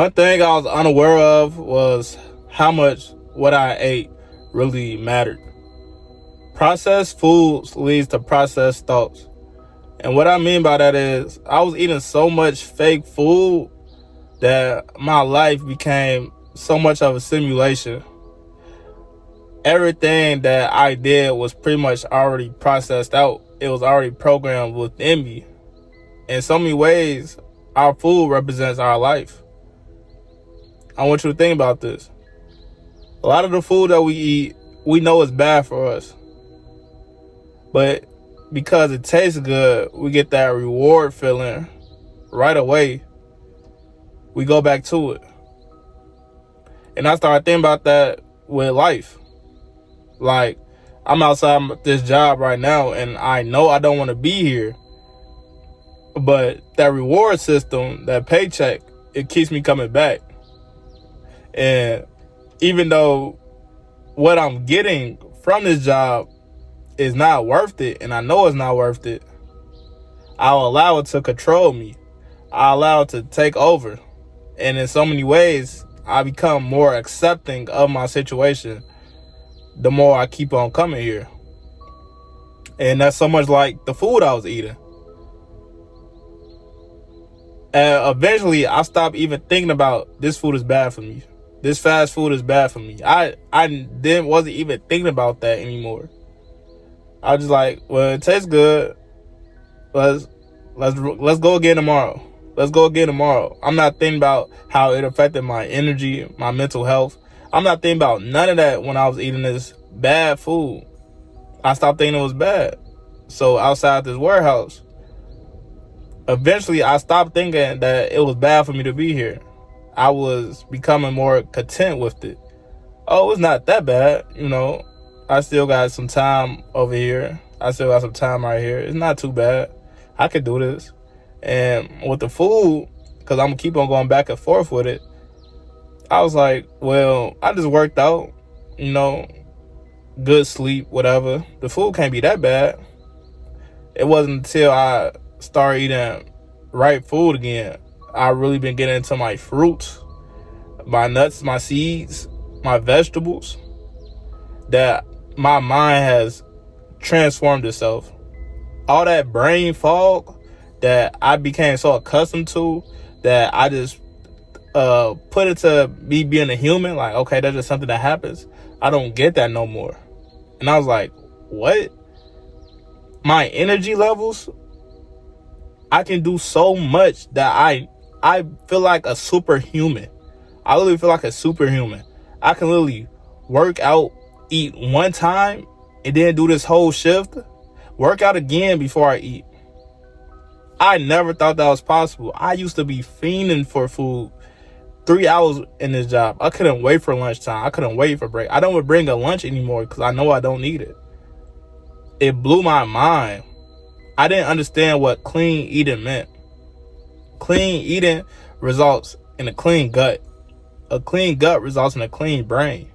One thing I was unaware of was how much what I ate really mattered. Processed foods leads to processed thoughts. And what I mean by that is I was eating so much fake food that my life became so much of a simulation. Everything that I did was pretty much already processed out. It was already programmed within me. In so many ways, our food represents our life. I want you to think about this. A lot of the food that we eat, we know is bad for us. But because it tastes good, we get that reward feeling right away. We go back to it. And I started thinking about that with life. Like, I'm outside this job right now and I know I don't want to be here. But that reward system, that paycheck, it keeps me coming back. And even though what I'm getting from this job is not worth it, and I know it's not worth it, I'll allow it to control me. I allow it to take over. And in so many ways, I become more accepting of my situation the more I keep on coming here. And that's so much like the food I was eating. And eventually, I stopped even thinking about this food is bad for me. This fast food is bad for me. I wasn't even thinking about that anymore. I was just like, well, it tastes good. Let's go again tomorrow. Let's go again tomorrow. I'm not thinking about how it affected my energy, my mental health. I'm not thinking about none of that when I was eating this bad food. I stopped thinking it was bad. So outside this warehouse, eventually I stopped thinking that it was bad for me to be here. I was becoming more content with it. Oh, it's not that bad, I still got some time over here. I still got some time right here. It's not too bad. I could do this. And with the food, because I'm going to keep on going back and forth with it, I was like, well, I just worked out, good sleep, whatever. The food can't be that bad. It wasn't until I started eating right food again, I really been getting into my fruits, my nuts, my seeds, my vegetables, that my mind has transformed itself. All that brain fog that I became so accustomed to, that I just put it to me being a human, like, okay, that's just something that happens. I don't get that no more. And I was like, what? My energy levels, I can do so much that I feel like a superhuman. I literally feel like a superhuman. I can literally work out, eat one time, and then do this whole shift, work out again before I eat. I never thought that was possible. I used to be fiending for food 3 hours in this job. I couldn't wait for lunchtime. I couldn't wait for break. I don't bring a lunch anymore because I know I don't need it. It blew my mind. I didn't understand what clean eating meant. Clean eating results in a clean gut. A clean gut results in a clean brain.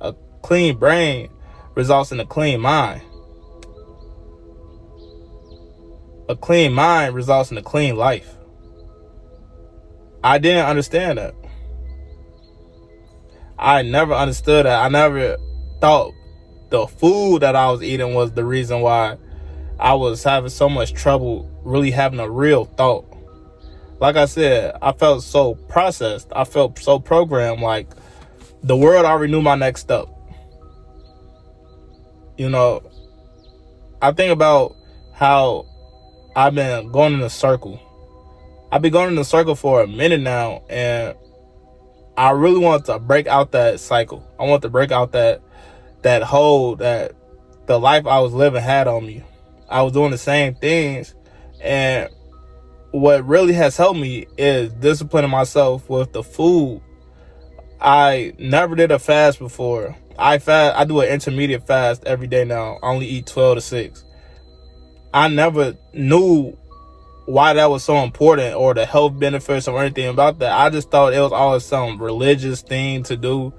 A clean brain results in a clean mind. A clean mind results in a clean life. I didn't understand that. I never understood that. I never thought the food that I was eating was the reason why I was having so much trouble really having a real thought. Like I said, I felt so processed. I felt so programmed, like the world already knew my next step. I think about how I've been going in a circle. I've been going in a circle for a minute now, and I really want to break out that cycle. I want to break out that hold that the life I was living had on me. I was doing the same things, and what really has helped me is disciplining myself with the food. I never did a fast before. I do an intermediate fast every day now. I only eat 12 to 6. I never knew why that was so important or the health benefits or anything about that. I just thought it was always some religious thing to do.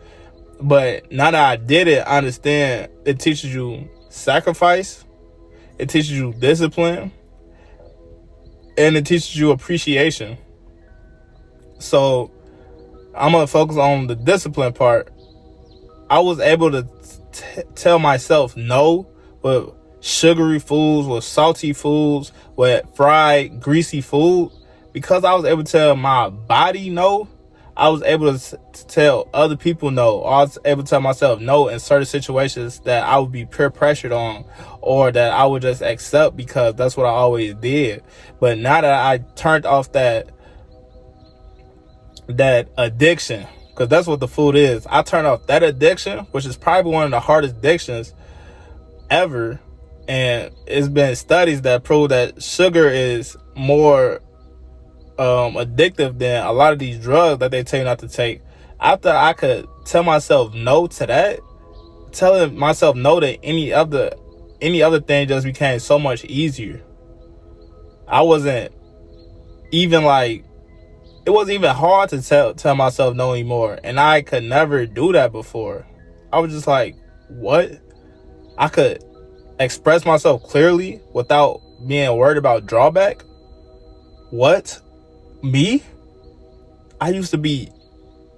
But now that I did it, I understand it teaches you sacrifice. It teaches you discipline. And it teaches you appreciation. So I'm gonna focus on the discipline part. I was able to tell myself no with sugary foods, with salty foods, with fried, greasy food. Because I was able to tell my body no, I was able to tell other people no. I was able to tell myself no in certain situations that I would be peer pressured on, or that I would just accept because that's what I always did. But now that I turned off that addiction, because that's what the food is, I turned off that addiction, which is probably one of the hardest addictions ever. And it's been studies that prove that sugar is more addictive than a lot of these drugs that they tell you not to take. After I could tell myself no to that, telling myself no to any other thing just became so much easier. I wasn't even like, it wasn't even hard to tell myself no anymore. And I could never do that before. I was just like, what? I could express myself clearly without being worried about drawback? What? Me? I used to be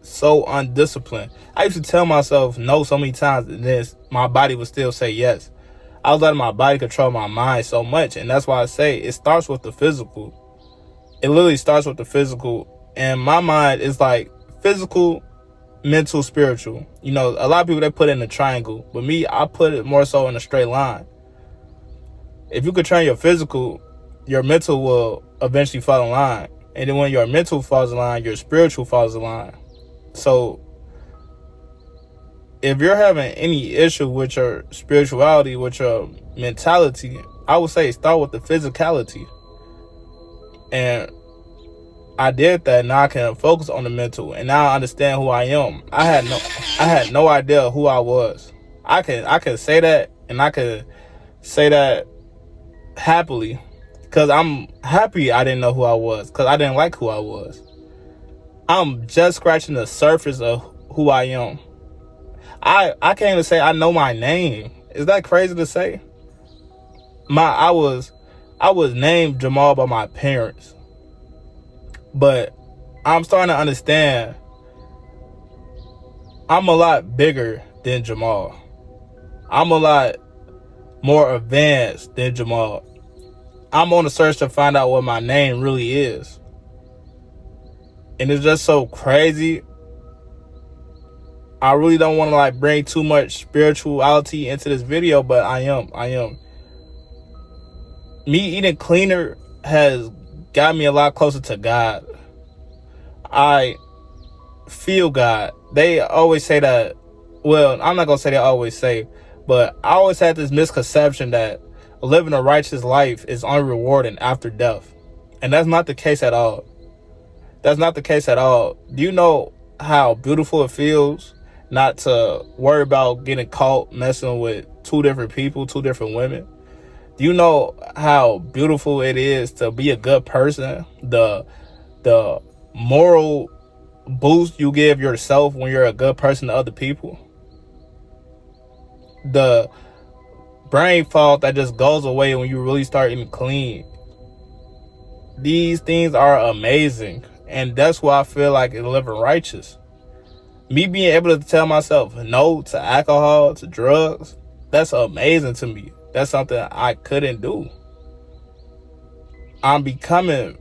so undisciplined. I used to tell myself no so many times, and then my body would still say yes. I was letting my body control my mind so much, and that's why I say it starts with the physical. It literally starts with the physical, and my mind is like physical, mental, spiritual. You know, a lot of people, they put it in a triangle, but me, I put it more so in a straight line. If you could train your physical, your mental will eventually fall in line. And then when your mental falls in line, your spiritual falls in line. So if you're having any issue with your spirituality, with your mentality, I would say start with the physicality. And I did that. Now I can focus on the mental, and now I understand who I am. I had no idea who I was. I can say that, and I could say that happily, because I'm happy I didn't know who I was, because I didn't like who I was. I'm just scratching the surface of who I am. I can't even say I know my name. Is that crazy to say? I was named Jamal by my parents. But I'm starting to understand I'm a lot bigger than Jamal. I'm a lot more advanced than Jamal. I'm on a search to find out what my name really is. And it's just so crazy. I really don't want to like bring too much spirituality into this video, but I am. Me eating cleaner has got me a lot closer to God. I feel God. They always say that, well, I'm not going to say they always say, but I always had this misconception that living a righteous life is unrewarding after death. And that's not the case at all. That's not the case at all. Do you know how beautiful it feels not to worry about getting caught messing with two different people, two different women? Do you know how beautiful it is to be a good person? The moral boost you give yourself when you're a good person to other people. The brain fog that just goes away when you really start eating clean. These things are amazing. And that's why I feel like living righteous. Me being able to tell myself no to alcohol, to drugs, that's amazing to me. That's something I couldn't do. I'm becoming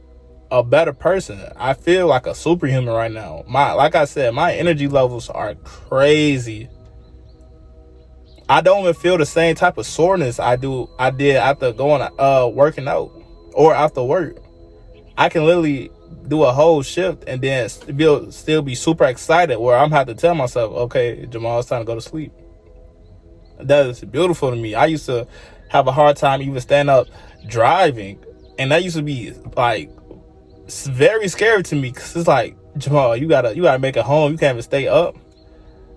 a better person. I feel like a superhuman right now. Like I said, my energy levels are crazy. I don't even feel the same type of soreness I did after going working out or after work. I can literally do a whole shift and then still be super excited, where I'm have to tell myself, okay, Jamal, it's time to go to sleep. That is beautiful to me. I used to have a hard time even standing up driving, and that used to be like very scary to me, because it's like, Jamal, you gotta make it home. You can't even stay up.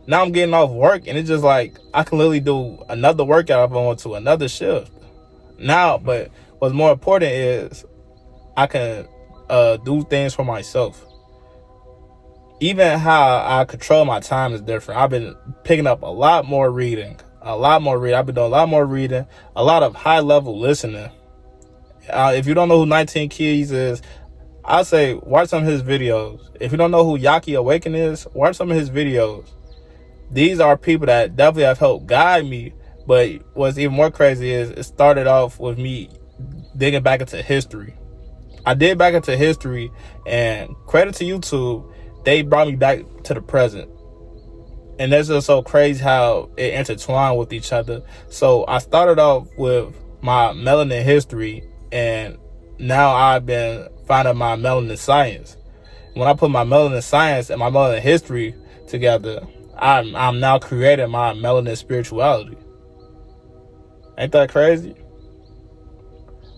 Now I'm getting off work, and it's just like I can literally do another workout if I want to, another shift. Now, but what's more important is I can do things for myself. Even how I control my time is different. I've been picking up a lot more reading. I've been doing a lot more reading, a lot of high level listening. If you don't know who 19 Keys is, I say watch some of his videos. If you don't know who Yaki Awaken is, watch some of his videos. These are people that definitely have helped guide me. But what's even more crazy is it started off with me digging back into history. I did back into history, and credit to YouTube, they brought me back to the present. And that's just so crazy how it intertwined with each other. So I started off with my melanin history, and now I've been finding my melanin science. When I put my melanin science and my melanin history together, I'm now creating my melanin spirituality. Ain't that crazy?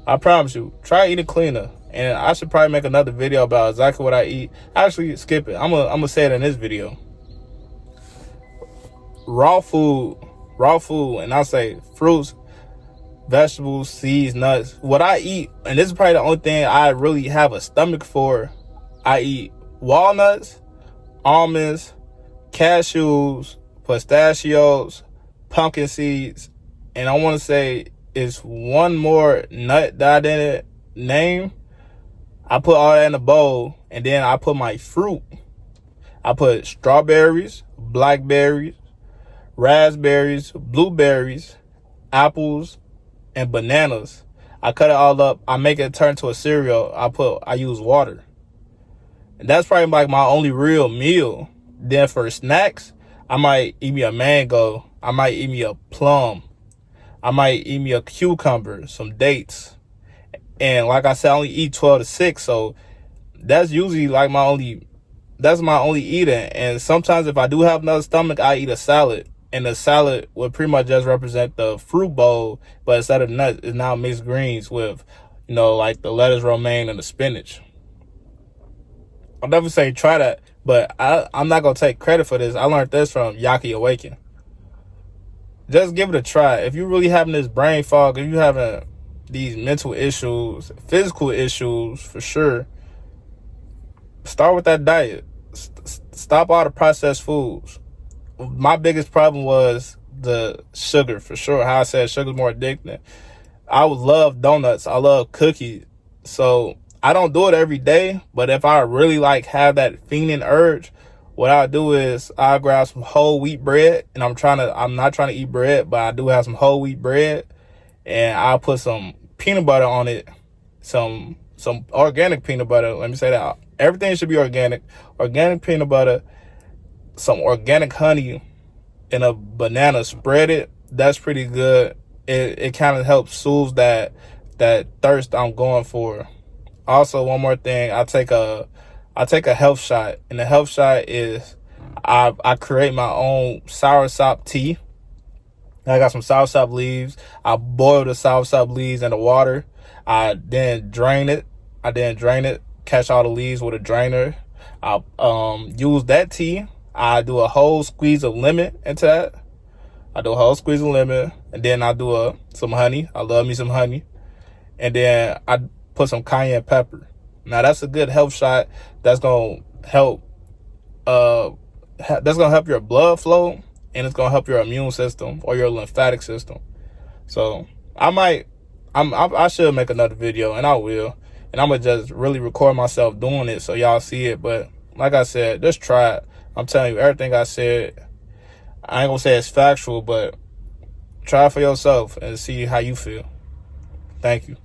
I promise you, try eating cleaner. And I should probably make another video about exactly what I eat. Actually, skip it. I'm gonna say it in this video. Raw food, and I say fruits, vegetables, seeds, nuts. What I eat, and this is probably the only thing I really have a stomach for, I eat walnuts, almonds, cashews, pistachios, pumpkin seeds, and I want to say it's one more nut that I didn't name. I put all that in a bowl, and then I put my fruit. I put strawberries, blackberries, raspberries, blueberries, apples, and bananas. I cut it all up. I make it turn to a cereal. I use water. And that's probably like my only real meal. Then for snacks, I might eat me a mango. I might eat me a plum. I might eat me a cucumber, some dates. And like I said, I only eat 12 to 6. So that's usually like my only eating. And sometimes if I do have another stomach, I eat a salad. And the salad would pretty much just represent the fruit bowl, but instead of nuts, it's now mixed greens with, like the lettuce, romaine, and the spinach. I'll never say try that, but I'm not going to take credit for this. I learned this from Yaki Awaken. Just give it a try. If you're really having this brain fog, if you're having these mental issues, physical issues, for sure, start with that diet. Stop all the processed foods. My biggest problem was the sugar, for sure. How I said sugar's more addicting. I would love donuts. I love cookies. So I don't do it every day, but if I really have that fiending urge, what I'll do is I'll grab some whole wheat bread, and I'm not trying to eat bread, but I do have some whole wheat bread, and I'll put some peanut butter on it, some organic peanut butter. Let me say that. Everything should be organic. Organic peanut butter, some organic honey, and a banana. Spread it. That's pretty good. It kind of helps soothe that thirst I'm going for. Also, one more thing, I take a health shot, and the health shot is I create my own soursop tea. I got some soursop leaves. I boil the soursop leaves in the water. I then drain it. Catch all the leaves with a drainer. I use that tea. I do a whole squeeze of lemon into that. And then I do some honey. I love me some honey. And then I put some cayenne pepper. Now that's a good health shot. That's gonna help. That's gonna help your blood flow, and it's gonna help your immune system or your lymphatic system. So I should make another video, and I will. And I'm gonna just really record myself doing it so y'all see it. But like I said, just try it. I'm telling you, everything I said, I ain't gonna say it's factual, but try it for yourself and see how you feel. Thank you.